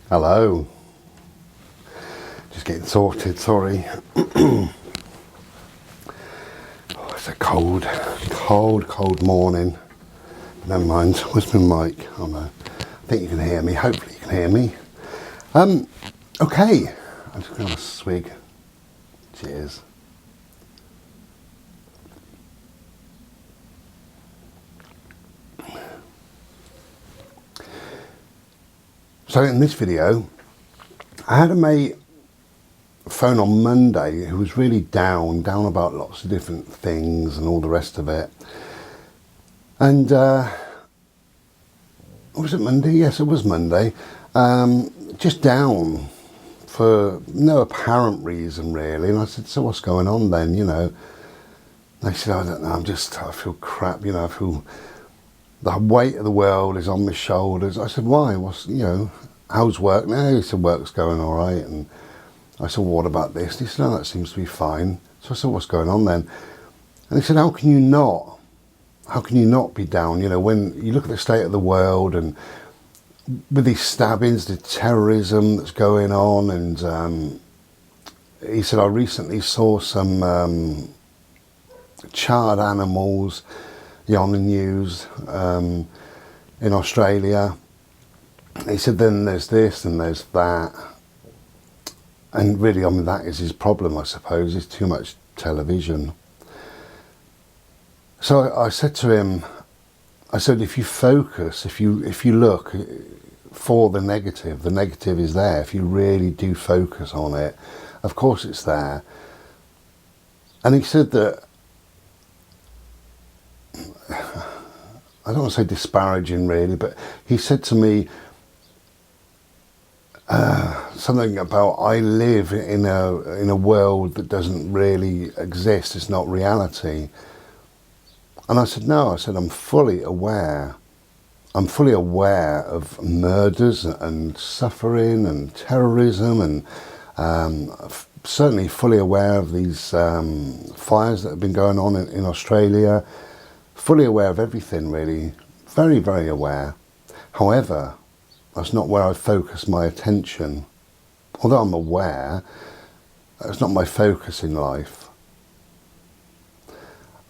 Hello. Just getting sorted, sorry. Oh, it's a cold morning. Never mind. Where's my mic? Oh no. I think you can hear me. Hopefully you can hear me. Okay. I'm just going to have a swig. Cheers. So in this video, I had a mate phone on Monday who was really down about lots of different things and all the rest of it. And was it Monday? Yes, it was Monday. Just down for no apparent reason really. And I said, so what's going on then, you know? They said, I don't know, I feel crap, you know, I feel the weight of the world is on my shoulders. I said, why? How's work now? He said, work's going all right. And I said, well, what about this? He said, no, that seems to be fine. So I said, what's going on then? And he said, how can you not be down? You know, when you look at the state of the world and with these stabbings, the terrorism that's going on. And he said, I recently saw some charred animals on the news in Australia. He said, then there's this and there's that. And really, I mean, that is his problem, I suppose, is too much television. So I said to him, I said, if you focus, if you look for the negative is there. If you really do focus on it, of course it's there. And he said that, I don't want to say disparaging really, but he said to me something about, I live in a world that doesn't really exist, it's not reality. And I said, no, I said, I'm fully aware of murders and suffering and terrorism, and certainly fully aware of these fires that have been going on in Australia. Fully aware of everything, really. Very, very aware. However, that's not where I focus my attention. Although I'm aware, that's not my focus in life.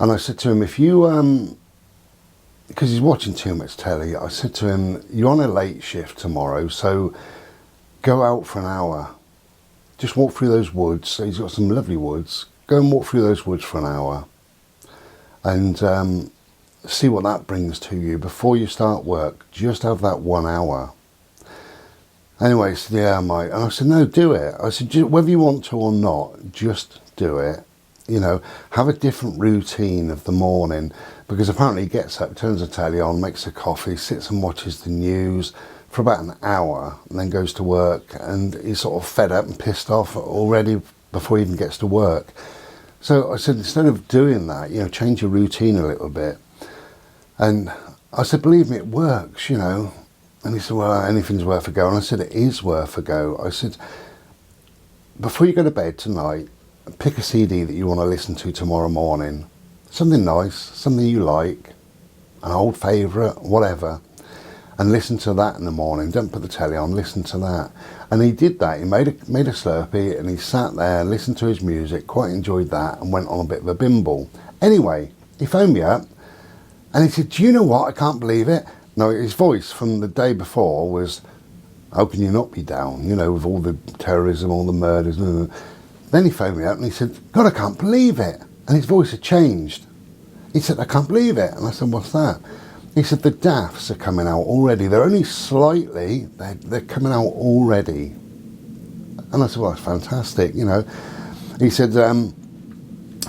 And I said to him, if you, because he's watching too much telly, I said to him, you're on a late shift tomorrow, so go out for an hour. Just walk through those woods. So he's got some lovely woods. Go and walk through those woods for an hour. And see what that brings to you before you start work. Just have that 1 hour. Anyway, he said, yeah, I might. And I said, no, do it. I said, whether you want to or not, just do it. You know, have a different routine of the morning, because apparently he gets up, turns the telly on, makes a coffee, sits and watches the news for about an hour, and then goes to work, and he's sort of fed up and pissed off already before he even gets to work. So I said, instead of doing that, you know, change your routine a little bit. And I said, believe me, it works, you know. And he said, well, anything's worth a go. And I said, it is worth a go. I said, before you go to bed tonight, pick a CD that you want to listen to tomorrow morning. Something nice, something you like, an old favourite, whatever. And listen to that in the morning. Don't put the telly on, listen to that. And he did that. He made a Slurpee and he sat there, listened to his music, quite enjoyed that, and went on a bit of a bimble. Anyway, he phoned me up and he said, do you know what? I can't believe it. Now, his voice from the day before was, how can you not be down, you know, with all the terrorism, all the murders. Then he phoned me up and he said, God, I can't believe it. And his voice had changed. He said, I can't believe it. And I said, what's that? He said, the daffs are coming out already. They're only slightly, they're coming out already. And I said, well, that's fantastic, you know. He said,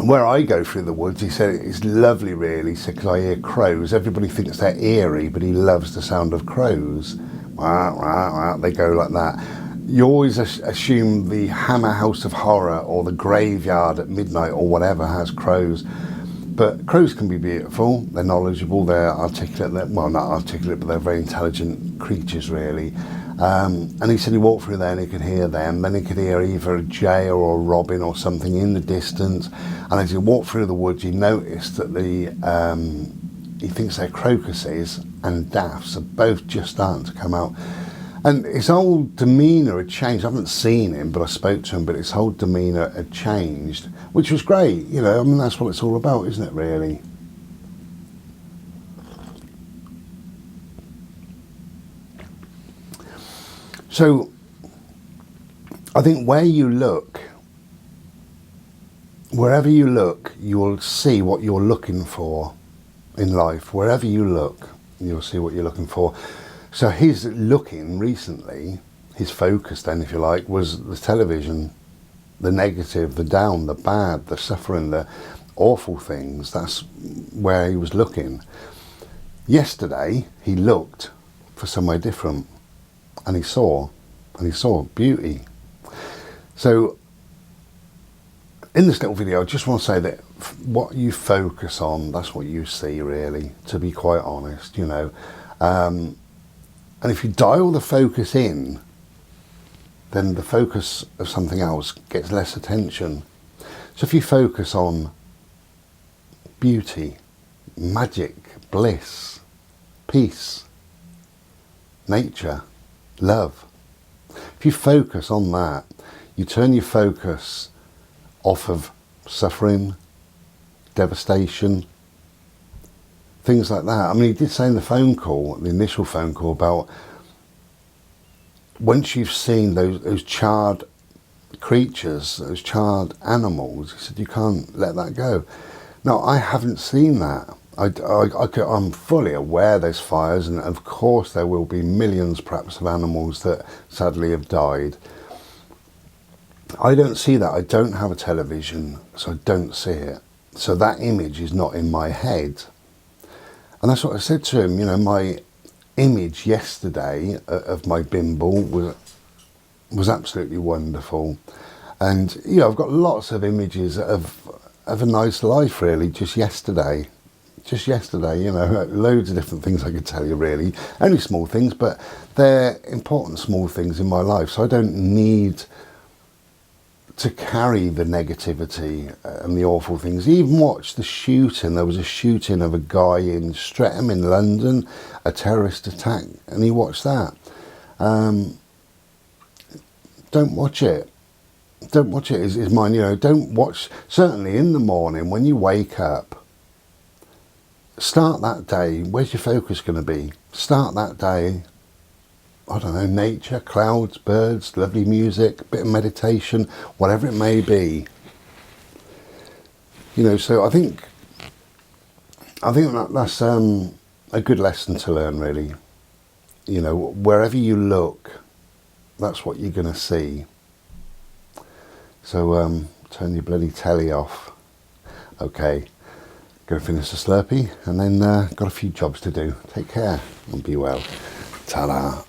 where I go through the woods, he said, it's lovely really, he said, because I hear crows. Everybody thinks they're eerie, but he loves the sound of crows. Wah, wah, wah, they go like that. You always assume the Hammer House of Horror or the graveyard at midnight or whatever has crows. But crows can be beautiful, they're knowledgeable, they're articulate, well, not articulate, but they're very intelligent creatures really. And he said he walked through there and he could hear them, then he could hear either a jay or a robin or something in the distance. And as he walked through the woods, he noticed that he thinks they're crocuses and daffs are both just starting to come out. And his whole demeanour had changed. I haven't seen him, but I spoke to him, but his whole demeanour had changed, which was great. You know, I mean, that's what it's all about, isn't it, really? So, I think wherever you look, you will see what you're looking for in life. Wherever you look, you'll see what you're looking for. So his looking recently, his focus then, if you like, was the television, the negative, the down, the bad, the suffering, the awful things. That's where he was looking. Yesterday, he looked for somewhere different, and he saw beauty. So in this little video, I just want to say that what you focus on, that's what you see, really, to be quite honest, you know. And if you dial the focus in, then the focus of something else gets less attention. So if you focus on beauty, magic, bliss, peace, nature, love, if you focus on that, you turn your focus off of suffering, devastation, things like that. I mean, he did say in the phone call, the initial phone call, about once you've seen those charred creatures, those charred animals, he said you can't let that go. Now, I haven't seen that. I'm fully aware there's fires, and of course there will be millions perhaps of animals that sadly have died. I don't see that. I don't have a television, so I don't see it. So that image is not in my head. And that's what I said to him, you know, my image yesterday of my bimble was absolutely wonderful. And, you know, I've got lots of images of a nice life, really, just yesterday, you know, loads of different things I could tell you, really. Only small things, but they're important small things in my life. So I don't need to carry the negativity and the awful things. You even watched the shooting. There was a shooting of a guy in Streatham in London, a terrorist attack, and he watched that. Don't watch it. Don't watch it, is mine, you know. Don't watch, certainly in the morning when you wake up, start that day. Where's your focus going to be? Start that day, I don't know, nature, clouds, birds, lovely music, a bit of meditation, whatever it may be. You know, so I think that's a good lesson to learn, really. You know, wherever you look, that's what you're going to see. So turn your bloody telly off. Okay, go finish the Slurpee, and then got a few jobs to do. Take care and be well. Ta-da.